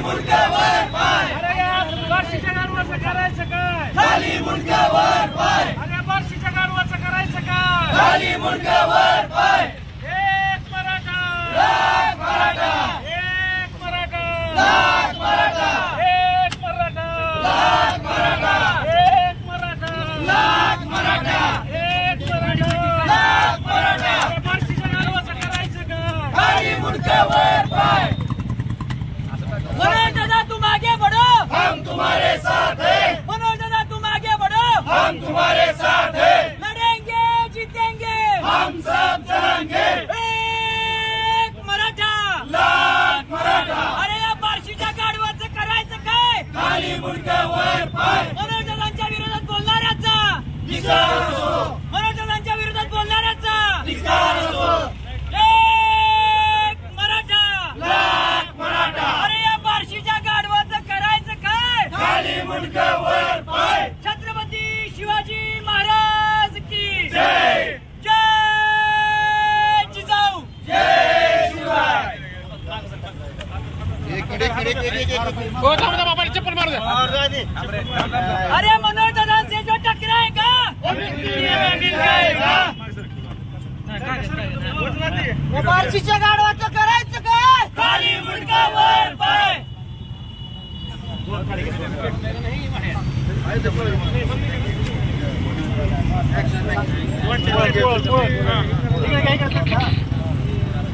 मुंडकावर पाय अरे यार बार्शीच्या गाडवाचं करायचं काय खाली मुंडकावर पाय अरे बार्शीच्या गाडवाचं करायचं काय खाली मुंडकावर पाय एक मराठा लाख मराठा एक मराठा लाख मराठा एक मराठा लाख मराठा एक मराठा लाख मराठा एक मराठा लाख मराठा अरे बार्शीच्या गाडवाचं करायचं काय खाली मुंडकावर पाय मनोज दादा तुम आगे बढ़ो हम तुम्हारे साथ हैं मनोज दादा तुम आगे बढ़ो हम तुम्हारे साथ हैं लड़ेंगे जीतेंगे हम सब चलेंगे एक मराठा लाख मराठा अरे या बार्शीच्या गाडवाचं करायचं काय खाली मुंडकावर पाय मनोज दादांच्या विरोधात बोलणाऱ्याचा धिक्कार असो मनोज दादांच्या विरोधात बोलणाऱ्याचा धिक्कार असो एक मराठा लाख मराठा अरे या बार्शीच्या गाडवाचं करायचं काय खाली मुंडकावर पाय छत्रपती शिवाजी महाराज की जय जय जिजाऊ जय शिवाय अरे मनोज दादा से जो टकराएगा या बार्शीच्या गाडवाचं करायचं काय खाली मुंडकावर पाय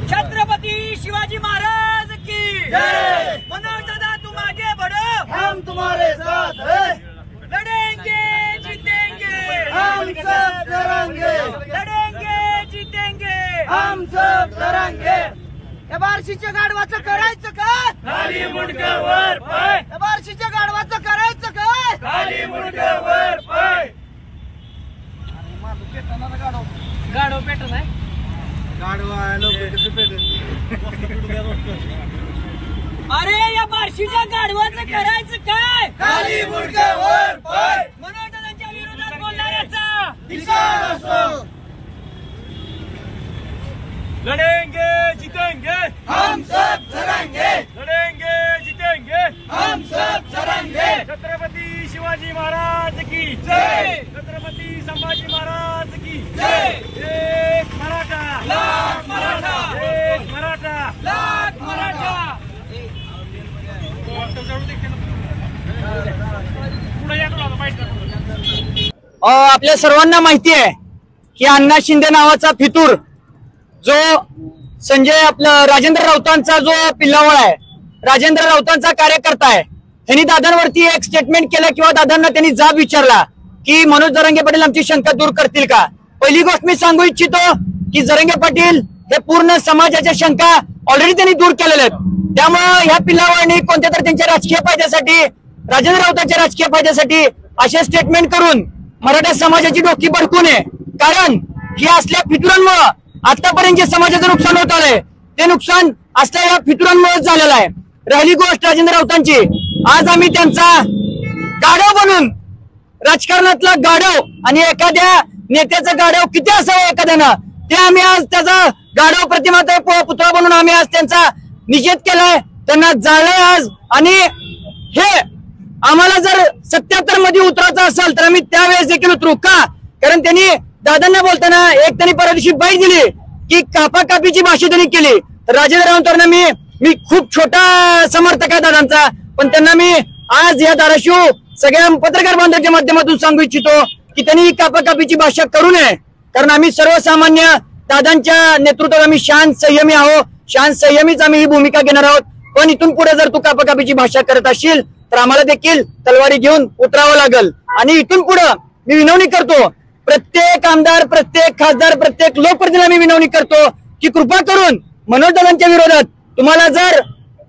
छत्रपती शिवाजी महाराज की जय मनोज दादा तुम आगे बढ़ो हम तुम्हारे साथ हैं लड़ेंगे जीतेंगे हम सब लड़ेंगे लड़ेंगे जीतेंगे हम सब लड़ेंगे या बार्शीच्या गाडवाचं करायचं काय खाली मुंडकावर पाय या बार्शीच्या गाडवाचं करायचं काय खाली मुंडकावर पाय गाडव पेटत आहे अरे या बार्शीच्या गाडवाचं करायचं काय खाली मुंडकावर पाय मनोज दादांच्या विरोधात बोलणाऱ्याचा धिक्कार असो लड़ेंगे जीतेंगे हम सब चलेंगे लड़ेंगे जीतेंगे हम सब चलेंगे छत्रपती शिवाजी महाराज की जय छत्रपती संभाजी महाराज की जय एक मराठा लाख मराठा एक मराठा लाख मराठा आपल्या सर्वांना माहिती आहे की अण्णा शिंदे नावाचा फितूर जो संजय आपलं राजेंद्र राऊतांचा जो पिल्लावळ आहे, राजेंद्र राऊतांचा कार्यकर्ता आहे, त्यांनी दादांवरती एक स्टेटमेंट केलं किंवा दादांना त्यांनी जाब विचारला की मनोज जरांगे पाटील आमची शंका दूर करतील का. पहिली गोष्ट मी सांगू इच्छितो की जरांगे पाटील हे पूर्ण समाजाच्या शंका ऑलरेडी त्यांनी दूर केलेल्या आहेत. त्यामुळे ह्या पिल्लावळनी कोणत्या तर त्यांच्या राजकीय फायद्यासाठी, राजेंद्र राऊतांच्या राजकीय फायद्यासाठी असे स्टेटमेंट करून मराठा समाजाची डोकी भडकू नये. कारण ही असल्या फितुरांमुळे आतापर्यंत जे समाजाचं नुकसान होत आलंय ते नुकसान असल्या या फितुरांमुळे झालेलं आहे. राहिली गोष्ट राजेंद्र राऊतांची, आज आम्ही त्यांचा गाढव बनून, राजकारणातला गाढव आणि एखाद्या नेत्याचं गाढव किती असावं एखाद्यानं, ते आम्ही आज त्याचा गाढव प्रतिमाचा पुतळा बनून आम्ही आज त्यांचा निषेध केलाय, त्यांना जाळलंय आज. आणि हे आम्हाला जर 77 मध्ये उतरायचं असेल तर आम्ही त्यावेळेस देखील उतरू का. कारण त्यांनी दादांना बोलताना एक त्यांनी परवा दिवशी बाईट दिली की कापाकापीची भाषा त्यांनी केली. राजेंद्र राऊतांना मी खूप छोटा समर्थक आहे दादांचा, पण त्यांना मी आज या धाराशिव सगळ्या पत्रकार बांधवांच्या माध्यमातून सांगू इच्छितो की त्यांनी कापाकापीची भाषा करू नये. कारण आम्ही सर्वसामान्य दादांच्या नेतृत्वात आम्ही शांत संयमी आहोत, शांत संयमीच आम्ही ही भूमिका घेणार आहोत. पण इथून पुढे जर तू कापाकापीची भाषा करत असशील तर आम्हाला देखील तलवारी घेऊन उतरावं लागल. आणि इथून पुढे मी विनवणी करतो, प्रत्येक आमदार, प्रत्येक खासदार, प्रत्येक लोकप्रतिनिधीला मी विनवणी करतो की कृपा करून मनोज दादांच्या विरोधात तुम्हाला जर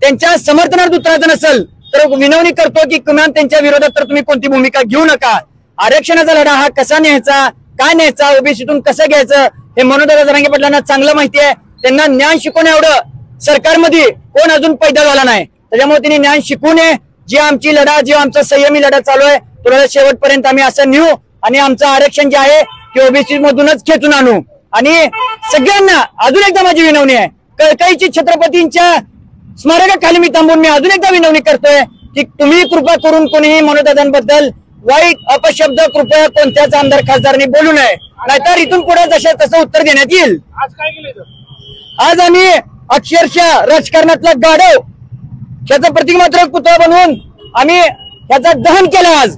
त्यांच्या समर्थनार्थ उतरायचं नसेल तर विनवणी करतो की किमान त्यांच्या विरोधात तर तुम्ही कोणती भूमिका घेऊ नका. आरक्षणाचा लढा हा कसा न्यायचा, काय न्यायचा, ओबीसीतून कसं घ्यायचं हे मनोज दादा जरांगे पाटलांना चांगलं माहिती आहे. त्यांना ज्ञान शिकवण्या एवढं सरकारमध्ये कोण अजून पैदा झाला नाही. त्याच्यामुळे त्यांनी ज्ञान शिकू नये. जी आमची लढा, जी आमचा संयमी लढा चालू आहे तुला शेवटपर्यंत आम्ही असं नेऊ आणि आमचं आरक्षण जे आहे ते ओबीसी मधूनच खेचून आणू. आणि सगळ्यांना अजून एकदा माझी विनवणी आहे, कळकळीची छत्रपतींच्या स्मारकाखाली मी थांबून मी अजून एकदा विनवणी करतोय की तुम्ही कृपा करून कोणीही मनोदादांबद्दल वाईट अपशब्द कृपया कोणत्याच आमदार खासदारांनी बोलू नये, नाहीतर इथून पुढे जशा तसं उत्तर देण्यात येईल. आज काय केलं? आज आम्ही अक्षरशः राजकारणातला गाढव त्याचं प्रतिमात्र पुतळा बनवून आम्ही त्याचा दहन केलं. आज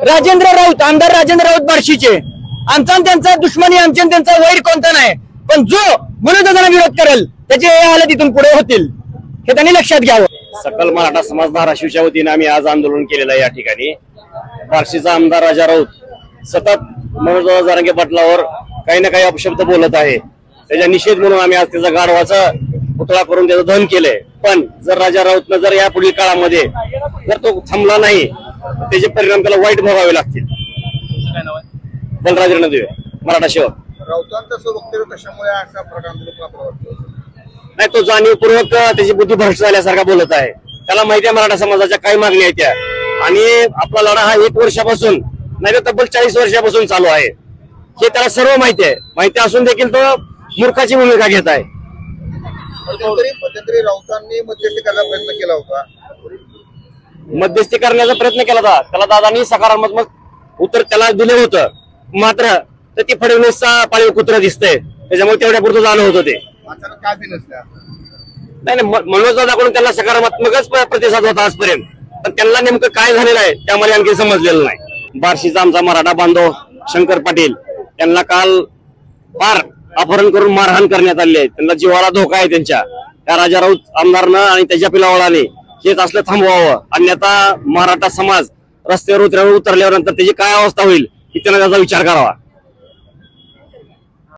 राजेंद्र राऊत, आमदार राजेंद्र राऊत बार्शीचे, आमचा आणि त्यांचा दुश्मनी, आमच्या आणि त्यांचा वैर कोणता नाही, पण जो मनोदादांना विरोध करेल त्याचे हे हालत इथून पुढे होतील हे त्यांनी लक्षात घ्यावं. सकल मराठा समाज धाराशिवच्या वतीने आम्ही आज आंदोलन केलेलं आहे. या ठिकाणी बार्शीचा आमदार राजा राऊत सतत मनोज जरांगे पाटलावर काही ना काही अपशब्द बोलत आहे. त्याचा निषेध म्हणून आम्ही आज त्याचा गाढवाचा पुतळा करून त्याचं दहन केलंय. पण जर राजा राऊतनं जर या पुढील काळामध्ये जर तो थांबला नाही तर त्याचे परिणाम त्याला वाईट भोगावे लागतील. बलराज रणदिवे, मराठा सेवक. राऊतांचं वक्तव्य कशामुळे अशा प्रकारे नाही, तो जाणीवपूर्वक त्याची बुद्धी भ्रष्ट झाल्यासारखा बोलत आहे. त्याला माहिती आहे मराठा समाजाच्या काही मागण्या आहेत त्या, आणि आपला लढा हा 1 वर्षापासून नाही तर तब्बल 40 वर्षापासून चालू आहे. हे त्याला सर्व माहिती आहे. माहिती असून देखील तो मूर्खाची भूमिका घेत आहे. मध्यंतरी राऊतांनी मध्यस्थी करण्याचा प्रयत्न केला होता. मध्यस्थी करण्याचा प्रयत्न केला होता, त्याला दादांनी सकारात्मक उत्तर त्याला दिलं होतं. मात्र तर ती फडणवीसचा पाळीव कुत्र दिसतंय, त्याच्यामुळे तेवढ्या पुरतं जाणं होतं ते. अचानक काय बी नसल्या नाही, मनोज दादाकडून त्यांना सकारात्मकच प्रतिसाद होता आजपर्यंत, पण त्यांना नेमकं काय झालेलं आहे त्यामध्ये आणखी समजलेलं नाही. बार्शीचा आमचा मराठा बांधव शंकर पाटील त्यांना काल फार अपहरण करून मारहाण करण्यात आली आहे. त्यांना जीवाला धोका आहे त्यांच्या. त्या राजा राऊत आमदारनं आणि त्याच्या पिलावळाने हेच असलं थांबवावं, अन्यथा मराठा समाज रस्त्यावर उतरल्यावर नंतर त्याची काय अवस्था होईल ही त्यांना त्याचा विचार करावा.